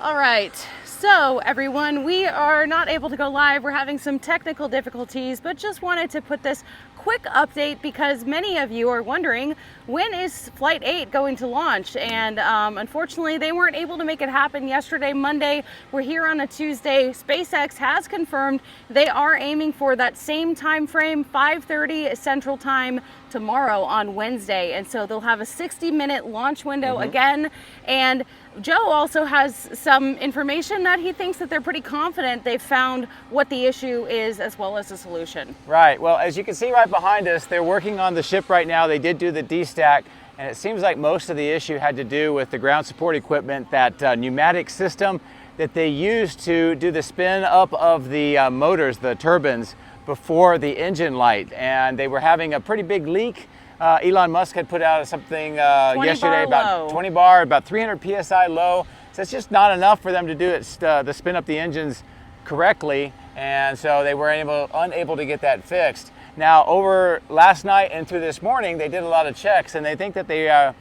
All right, so everyone, we are not able to go live. We're having some technical difficulties, but just wanted to put this quick update because many of you are wondering, when is Flight 8 going to launch? And unfortunately, they weren't able to make it happen yesterday, Monday. We're here on a Tuesday. SpaceX has confirmed they are aiming for that same time frame, 5:30 Central Time tomorrow on Wednesday. And so they'll have a 60-minute launch window again. And Joe also has some information that he thinks that they're pretty confident they've found what the issue is as well as a solution. Right, well, as you can see right behind us, they're working on the ship right now. They did do the Destack, and it seems like most of the issue had to do with the ground support equipment, that pneumatic system that they used to do the spin up of the motors, the turbines, before the engine light. And they were having a pretty big leak. Elon Musk had put out something yesterday about 20 bar, about 300 PSI low. So it's just not enough for them to do it, to spin up the engines correctly. And so they were unable to get that fixed. Now, over last night and through this morning, they did a lot of checks, and they think that they have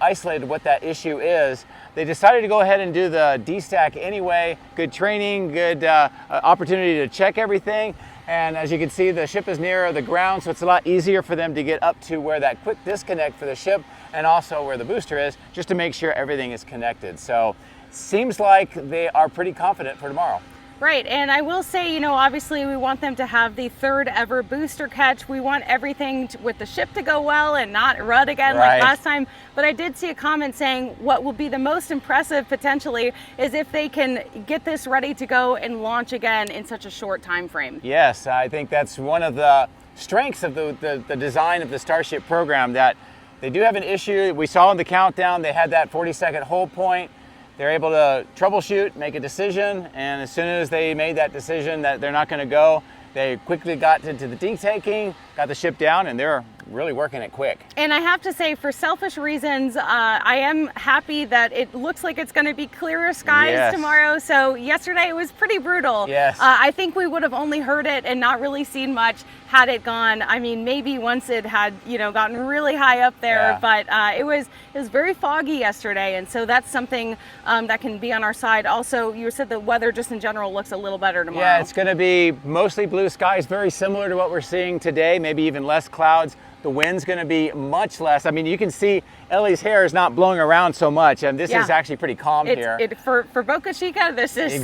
isolated what that issue is. They decided to go ahead and do the Destack anyway. Good training, good opportunity to check everything. And as you can see, the ship is near the ground, so it's a lot easier for them to get up to where that quick disconnect for the ship and also where the booster is, just to make sure everything is connected. So seems like they are pretty confident for tomorrow. Right, and I will say, you know, obviously we want them to have the third ever booster catch. We want everything with the ship to go well and not rud again like last time. But I did see a comment saying what will be the most impressive potentially is if they can get this ready to go and launch again in such a short time frame. Yes, I think that's one of the strengths of the design of the Starship program, that they do have an issue. We saw in the countdown, they had that 40-second hold point. They're able to troubleshoot, make a decision, and as soon as they made that decision that they're not going to go, they quickly got into the detaking, got the ship down, and they're really working it quick. And I have to say, for selfish reasons, I am happy that it looks like it's going to be clearer skies tomorrow. So yesterday it was pretty brutal. Yes. I think we would have only heard it and not really seen much had it gone. I mean, maybe once it had, you know, gotten really high up there, but it was very foggy yesterday, and so that's something that can be on our side. Also, you said the weather just in general looks a little better tomorrow. Yeah, it's going to be mostly blue skies, very similar to what we're seeing today, maybe even less clouds. The wind's going to be much less. I mean, you can see Ellie's hair is not blowing around so much, and this is actually pretty calm here. For Boca Chica, this is This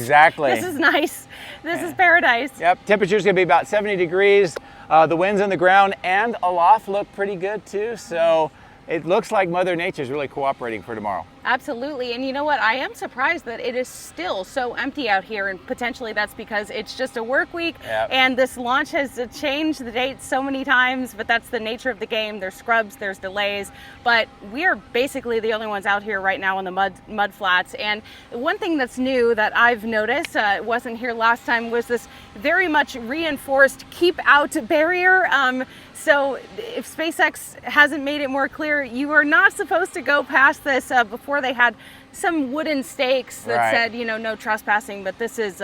is nice. This is paradise. Yep, temperature's going to be about 70 degrees. The winds on the ground and aloft look pretty good too. So it looks like Mother Nature's really cooperating for tomorrow. Absolutely. And you know what? I am surprised that it is still so empty out here, and potentially that's because it's just a work week and this launch has changed the date so many times, but that's the nature of the game. There's scrubs, there's delays, but we are basically the only ones out here right now on the mud flats. And one thing that's new that I've noticed, wasn't here last time, was this very much reinforced keep out barrier. So if SpaceX hasn't made it more clear, you are not supposed to go past this. Before they had some wooden stakes that said, you know, no trespassing, but this is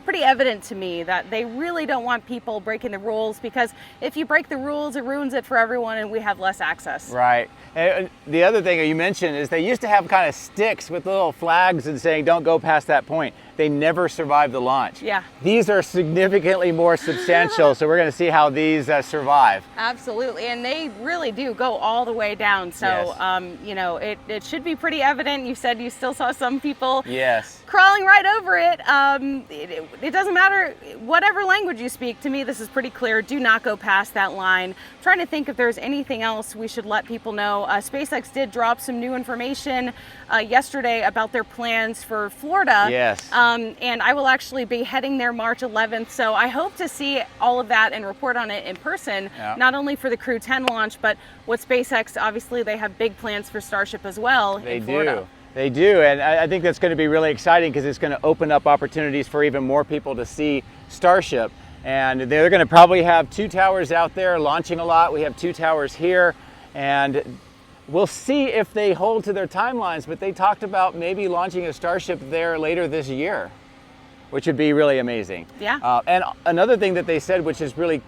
pretty evident to me that they really don't want people breaking the rules, because if you break the rules, it ruins it for everyone and we have less access. Right. And the other thing you mentioned is they used to have kind of sticks with little flags and saying don't go past that point. They never survived the launch. Yeah. These are significantly more substantial, so we're going to see how these survive. Absolutely, and they really do go all the way down. So, you know, it should be pretty evident. You said you still saw some people crawling right over it. It doesn't matter whatever language you speak. To me, this is pretty clear. Do not go past that line. I'm trying to think if there's anything else we should let people know. SpaceX did drop some new information yesterday about their plans for Florida. Yes. And I will actually be heading there March 11th. So I hope to see all of that and report on it in person, not only for the Crew 10 launch, but what SpaceX, obviously they have big plans for Starship as well in Florida. They do, and I think that's going to be really exciting because it's going to open up opportunities for even more people to see Starship. And they're going to probably have 2 towers out there launching a lot. We have 2 towers here, and we'll see if they hold to their timelines, but they talked about maybe launching a Starship there later this year, which would be really amazing. Yeah. And another thing that they said, which is really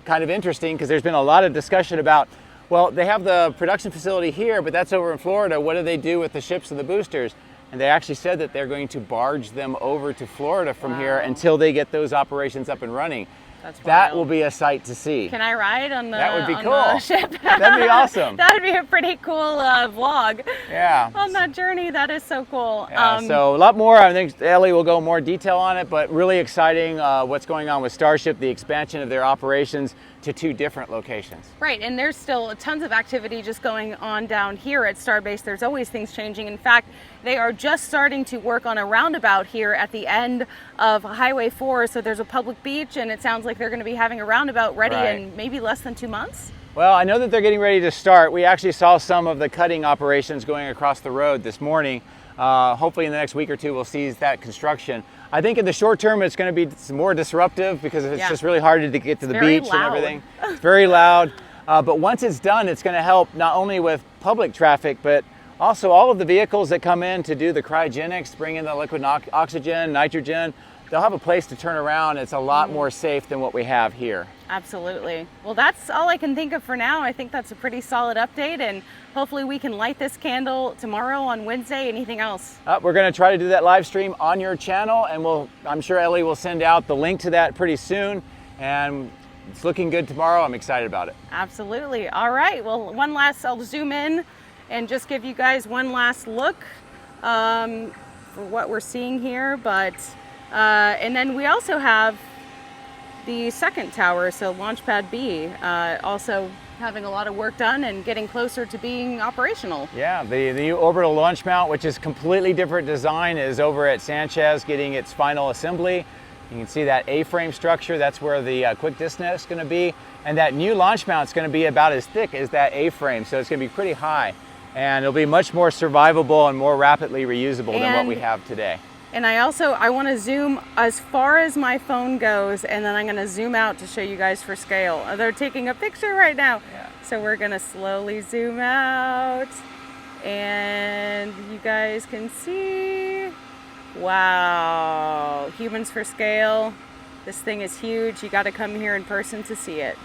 kind of interesting, because there's been a lot of discussion about, well, they have the production facility here, but that's over in Florida. What do they do with the ships and the boosters? And and they actually said that they're going to barge them over to Florida from here Wow. until they get those operations up and running. That's That wild. will be a sight to see. Can I ride on the, That would be on cool. the ship? That'd be awesome. That would be a pretty cool vlog. Yeah. On that journey. That is so cool. Yeah, so a lot more. I think Ellie will go more detail on it, but really exciting what's going on with Starship, the expansion of their operations to 2 different locations. Right, and there's still tons of activity just going on down here at Starbase. There's always things changing. In fact, they are just starting to work on a roundabout here at the end of Highway 4. So there's a public beach, and it sounds like they're going to be having a roundabout ready in maybe less than 2 months. Well, I know that they're getting ready to start. We actually saw some of the cutting operations going across the road this morning. Hopefully in the next week or 2 we'll see that construction. I think in the short term it's going to be more disruptive because it's just really hard to get to the beach and everything. It's very loud. But once it's done, it's going to help not only with public traffic, but also all of the vehicles that come in to do the cryogenics, bring in the liquid oxygen, nitrogen. They'll have a place to turn around. It's a lot more safe than what we have here. Absolutely. Well, that's all I can think of for now. I think that's a pretty solid update, and hopefully we can light this candle tomorrow on Wednesday. Anything else? We're going to try to do that live stream on your channel, and I'm sure Ellie will send out the link to that pretty soon. And it's looking good tomorrow. I'm excited about it. Absolutely. All right. Well, I'll zoom in and just give you guys one last look for what we're seeing here. And then we also have the second tower, so Launchpad B, also having a lot of work done and getting closer to being operational. Yeah, the new orbital launch mount, which is completely different design, is over at Sanchez getting its final assembly. You can see that A-frame structure. That's where the quick disc is going to be. And that new launch mount is going to be about as thick as that A-frame, so it's going to be pretty high. And it'll be much more survivable and more rapidly reusable than what we have today. And I want to zoom as far as my phone goes, and then I'm going to zoom out to show you guys for scale. They're taking a picture right now. Yeah. So we're going to slowly zoom out, and you guys can see. Wow. Humans for scale. This thing is huge. You got to come here in person to see it.